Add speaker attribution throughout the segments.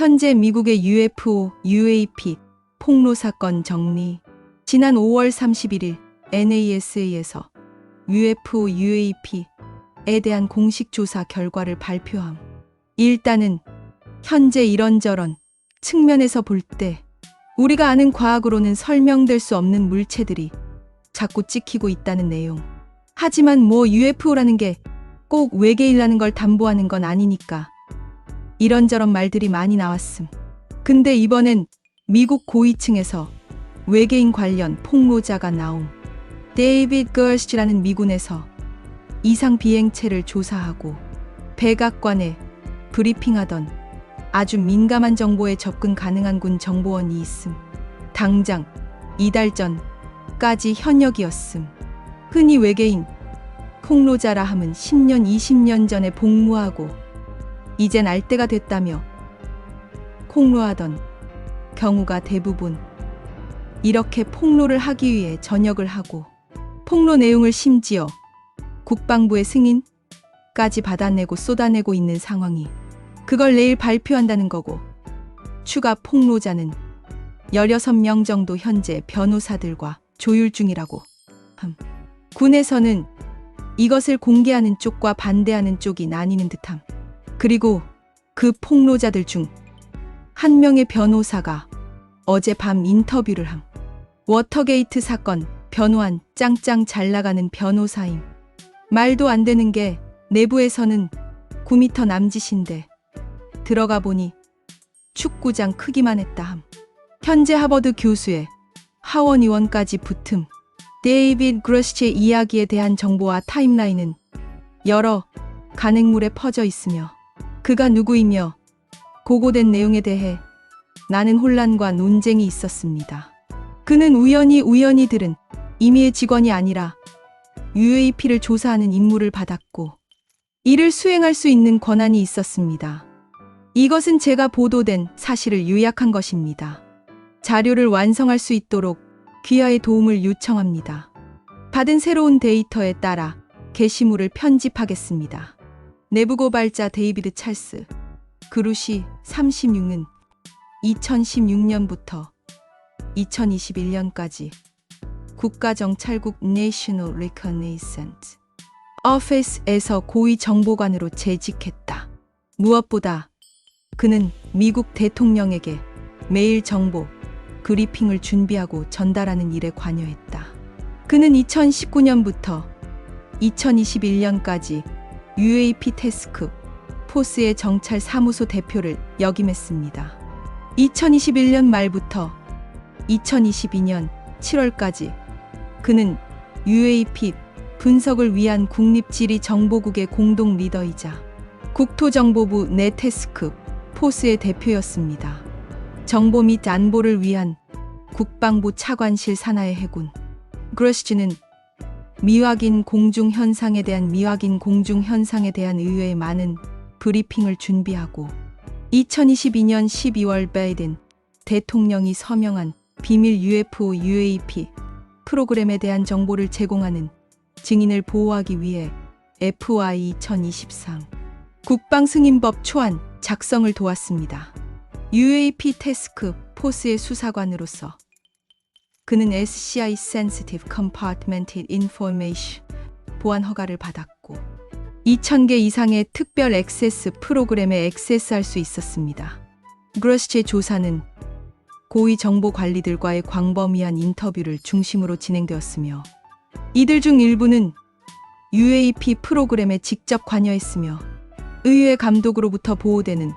Speaker 1: 현재 미국의 UFO, UAP 폭로 사건 정리. 지난 5월 31일 NASA에서 UFO, UAP에 대한 공식 조사 결과를 발표함. 일단은 현재 이런저런 측면에서 볼 때 우리가 아는 과학으로는 설명될 수 없는 물체들이 자꾸 찍히고 있다는 내용. 하지만 뭐 UFO라는 게 꼭 외계인이라는 걸 담보하는 건 아니니까 이런저런 말들이 많이 나왔음. 근데 이번엔 미국 고위층에서 외계인 관련 폭로자가 나옴. 데이비드 걸스치라는 미군에서 이상 비행체를 조사하고 백악관에 브리핑하던 아주 민감한 정보에 접근 가능한 군 정보원이 있음. 당장 이달 전까지 현역이었음. 흔히 외계인 폭로자라 함은 10년, 20년 전에 복무하고 이젠 알 때가 됐다며 폭로하던 경우가 대부분. 이렇게 폭로를 하기 위해 전역을 하고 폭로 내용을 심지어 국방부의 승인까지 받아내고 쏟아내고 있는 상황이 그걸 내일 발표한다는 거고, 추가 폭로자는 16명 정도 현재 변호사들과 조율 중이라고. 군에서는 이것을 공개하는 쪽과 반대하는 쪽이 나뉘는 듯함. 그리고 그 폭로자들 중 한 명의 변호사가 어젯밤 인터뷰를 함. 워터게이트 사건 변호한 짱짱 잘 나가는 변호사임. 말도 안 되는 게 내부에서는 9m 남짓인데 들어가 보니 축구장 크기만 했다 함. 현재 하버드 교수의 하원 의원까지 붙음. 데이비드 그러시치의 이야기에 대한 정보와 타임라인은 여러 간행물에 퍼져 있으며 그가 누구이며 고고된 내용에 대해 나는 혼란과 논쟁이 있었습니다. 그는 우연히 들은 임의의 직원이 아니라 UAP를 조사하는 임무를 받았고 이를 수행할 수 있는 권한이 있었습니다. 이것은 제가 보도된 사실을 요약한 것입니다. 자료를 완성할 수 있도록 귀하의 도움을 요청합니다. 받은 새로운 데이터에 따라 게시물을 편집하겠습니다. 내부 고발자 데이비드 찰스 그루시 36는 2016년부터 2021년까지 국가정찰국 National Reconnaissance Office에서 고위정보관으로 재직했다. 무엇보다 그는 미국 대통령에게 매일 정보 브리핑을 준비하고 전달하는 일에 관여했다. 그는 2019년부터 2021년까지 UAP 태스크 포스의 정찰 사무소 대표를 역임했습니다. 2021년 말부터 2022년 7월까지 그는 UAP 분석을 위한 국립지리정보국의 공동 리더이자 국토정보부 내 태스크 포스의 대표였습니다. 정보 및 안보를 위한 국방부 차관실 산하의 해군. 그러시치는 미확인 공중 현상에 대한 의외의 많은 브리핑을 준비하고 2022년 12월 바이든 대통령이 서명한 비밀 UFO, UAP 프로그램에 대한 정보를 제공하는 증인을 보호하기 위해 FY 2023 국방승인법 초안 작성을 도왔습니다. UAP 태스크 포스의 수사관으로서 그는 SCI Sensitive Compartmented Information 보안 허가를 받았고 2,000개 이상의 특별 액세스 프로그램에 액세스할 수 있었습니다. 그러시치의 조사는 고위 정보 관리들과의 광범위한 인터뷰를 중심으로 진행되었으며 이들 중 일부는 UAP 프로그램에 직접 관여했으며 의회 감독으로부터 보호되는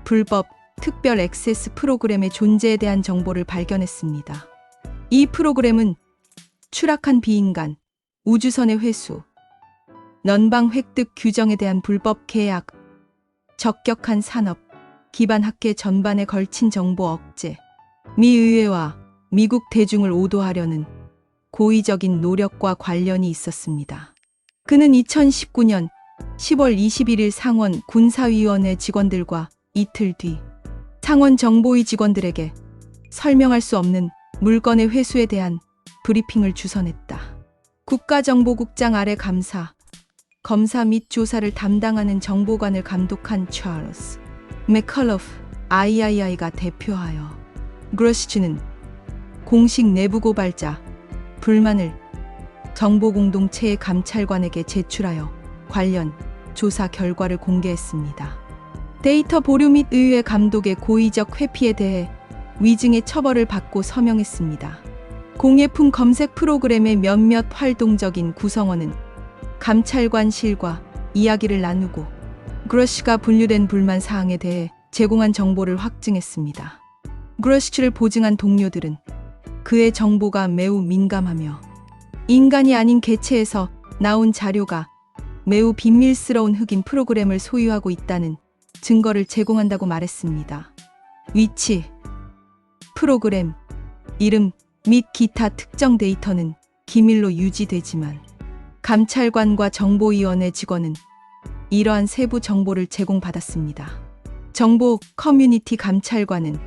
Speaker 1: 불법 특별 액세스 프로그램의 존재에 대한 정보를 발견했습니다. 이 프로그램은 추락한 비인간 우주선의 회수, 연방 획득 규정에 대한 불법 계약, 적격한 산업, 기반 학계 전반에 걸친 정보 억제, 미 의회와 미국 대중을 오도하려는 고의적인 노력과 관련이 있었습니다. 그는 2019년 10월 21일 상원 군사위원회 직원들과 이틀 뒤 상원 정보위 직원들에게 설명할 수 없는 물건의 회수에 대한 브리핑을 주선했다. 국가정보국장 아래 검사 및 조사를 담당하는 정보관을 감독한 찰스 맥컬러프 III가 대표하여 그러시치는 공식 내부 고발자 불만을 정보공동체의 감찰관에게 제출하여 관련 조사 결과를 공개했습니다. 데이터 보류 및 의회 감독의 고의적 회피에 대해 위증의 처벌을 받고 서명했습니다. 공예품 검색 프로그램의 몇몇 활동적인 구성원은 감찰관실과 이야기를 나누고 그러시가 분류된 불만 사항에 대해 제공한 정보를 확증했습니다. 그러시를 보증한 동료들은 그의 정보가 매우 민감하며 인간이 아닌 개체에서 나온 자료가 매우 비밀스러운 흑인 프로그램을 소유하고 있다는 증거를 제공한다고 말했습니다. 위치, 프로그램, 이름 및 기타 특정 데이터는 기밀로 유지되지만 감찰관과 정보위원회 직원은 이러한 세부 정보를 제공받았습니다. 정보 커뮤니티 감찰관은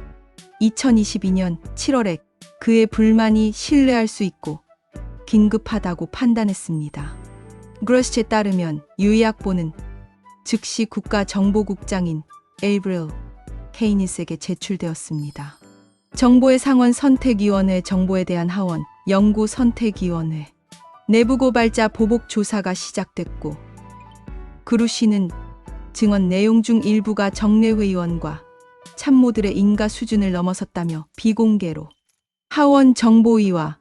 Speaker 1: 2022년 7월에 그의 불만이 신뢰할 수 있고 긴급하다고 판단했습니다. 그러시에 따르면 유의약보는 즉시 국가정보국장인 에이브릴 헤이니스에게 제출되었습니다. 정보의 상원 선택위원회, 정보에 대한 하원 연구선택위원회, 내부고발자 보복 조사가 시작됐고 그루시는 증언 내용 중 일부가 정례회의원과 참모들의 인가 수준을 넘어섰다며 비공개로 하원 정보위와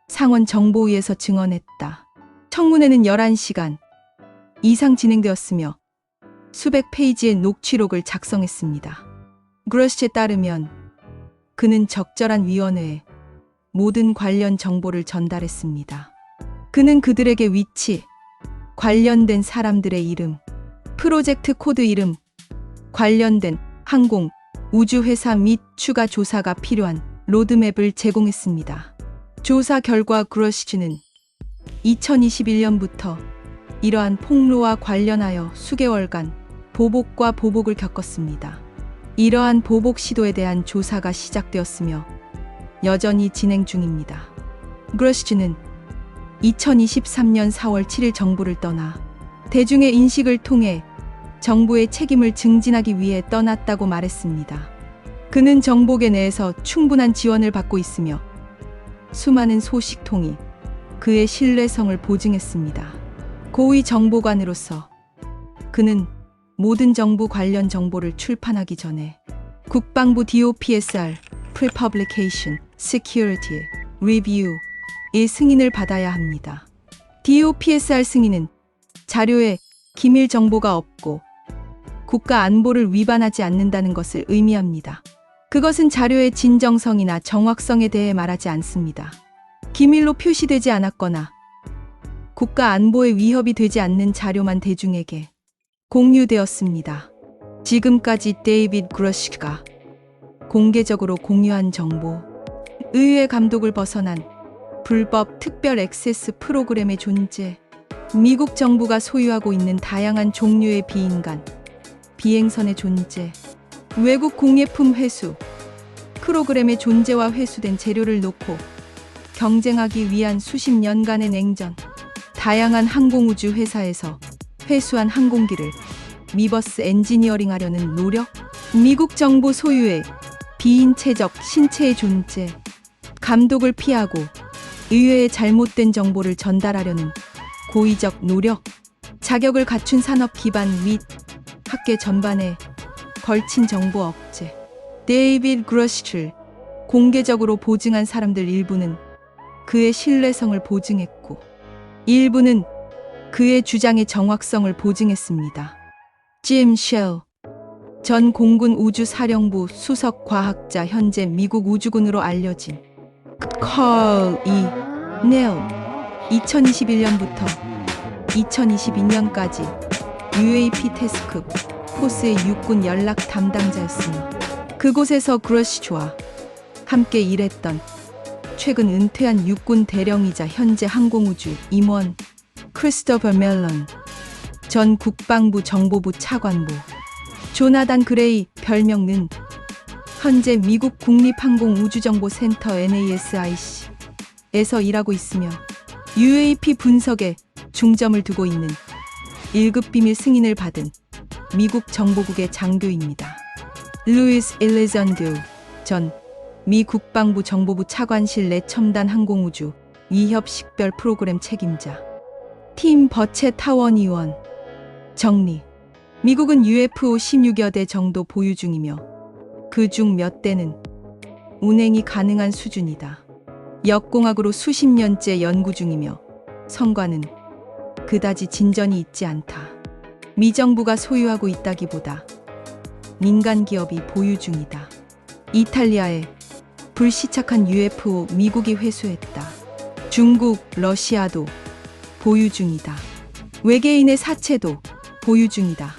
Speaker 1: 상원 정보위에서 증언했다. 청문회는 11시간 이상 진행되었으며 수백 페이지의 녹취록을 작성했습니다. 그러시에 따르면 그는 적절한 위원회에 모든 관련 정보를 전달했습니다. 그는 그들에게 위치, 관련된 사람들의 이름, 프로젝트 코드 이름, 관련된 항공, 우주회사 및 추가 조사가 필요한 로드맵을 제공했습니다. 조사 결과 그러시는 2021년부터 이러한 폭로와 관련하여 수개월간 보복과 보복을 겪었습니다. 이러한 보복 시도에 대한 조사가 시작되었으며 여전히 진행 중입니다. 그러시는 2023년 4월 7일 정부를 떠나 대중의 인식을 통해 정부의 책임을 증진하기 위해 떠났다고 말했습니다. 그는 정보계 내에서 충분한 지원을 받고 있으며 수많은 소식통이 그의 신뢰성을 보증했습니다. 고위 정보관으로서 그는 모든 정부 관련 정보를 출판하기 전에 국방부 DOPSR Pre-Publication Security Review의 승인을 받아야 합니다. DOPSR 승인은 자료에 기밀 정보가 없고 국가 안보를 위반하지 않는다는 것을 의미합니다. 그것은 자료의 진정성이나 정확성에 대해 말하지 않습니다. 기밀로 표시되지 않았거나 국가 안보에 위협이 되지 않는 자료만 대중에게 공유되었습니다. 지금까지 데이빗 그러시가 공개적으로 공유한 정보, 의회 감독을 벗어난 불법 특별 액세스 프로그램의 존재, 미국 정부가 소유하고 있는 다양한 종류의 비인간, 비행선의 존재, 외국 공예품 회수, 프로그램의 존재와 회수된 재료를 놓고 경쟁하기 위한 수십 년간의 냉전, 다양한 항공우주 회사에서 회수한 항공기를 리버스 엔지니어링하려는 노력, 미국 정부 소유의 비인체적 신체의 존재, 감독을 피하고 의회에 잘못된 정보를 전달하려는 고의적 노력, 자격을 갖춘 산업 기반 및 학계 전반에 걸친 정보 억제, 데이빗 그러시를 공개적으로 보증한 사람들 일부는 그의 신뢰성을 보증했고 일부는 그의 주장의 정확성을 보증했습니다. 짐 쉘 전 공군 우주사령부 수석 과학자, 현재 미국 우주군으로 알려진 컬 이 네일 2021년부터 2022년까지 UAP 태스크 포스의 육군 연락 담당자였으며 그곳에서 그러시와 함께 일했던 최근 은퇴한 육군 대령이자 현재 항공우주 임원 크리스토퍼 멜런 전 국방부 정보부 차관보 조나단 그레이, 별명은 현재 미국 국립항공우주정보센터 NASIC에서 일하고 있으며 UAP 분석에 중점을 두고 있는 1급 비밀 승인을 받은 미국 정보국의 장교입니다. 루이스 엘리잔드 전 미 국방부 정보부 차관실 내 첨단 항공우주 위협 식별 프로그램 책임자. 팀 버쳇 타원 의원. 정리. 미국은 UFO 16여 대 정도 보유 중이며 그중 몇 대는 운행이 가능한 수준이다. 역공학으로 수십 년째 연구 중이며 성과는 그다지 진전이 있지 않다. 미 정부가 소유하고 있다기보다 민간 기업이 보유 중이다. 이탈리아에 불시착한 UFO 미국이 회수했다. 중국, 러시아도 보유 중이다. 외계인의 사체도 보유 중이다.